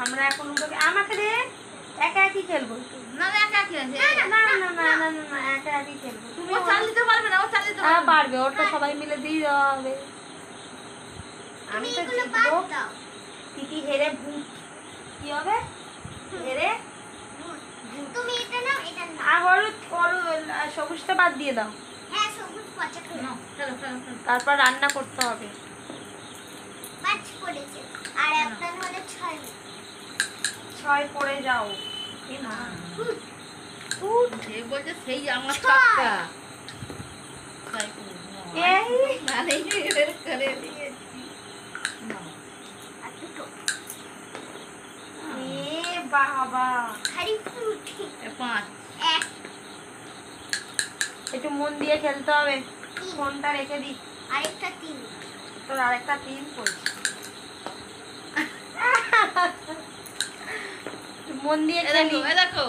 আমরা এখন আমাকে দে, একা একই খেলবো। না না একা খেলছে। না না না না না না একা একই খেলবো। তুমি ও চাল দিতে পারবে না, ও চাল দিতে হ্যাঁ পারবে। পারবে, ওটা সবাই মিলে দিয়ে দেওয়া হবে। আমি তো জিতবো। তিতি হেরে ভূত কি হবে? হেরে তুমি এটা নাও, এটা নাও। আর হলুদ সবুজটা বাদ দিয়ে দাও। হ্যাঁ, সবুজ পচা করে নাও, খেলো খেলো খেলো। তারপর রান্না করতে হবে। পাঁচ পড়েছে। আর একটা হলে 6। 6 পড়ে যাও। এ মা। যে বলছে সেই আমার ছয়। ছক্কা। তাই করো, নাও। এই মানে এর করে দিয়েছি। নাও। আর দুটো। এ বাবা, খালি ফুটি। এ 5। 1, একটু মন দিয়ে খেলতে হবে। 3, ফোনটা রেখে দি। আরেকটা 3। তোর আরেকটা 3 পড়ছে। মন দিয়ে এ দেখো, খেলি। এ দেখো।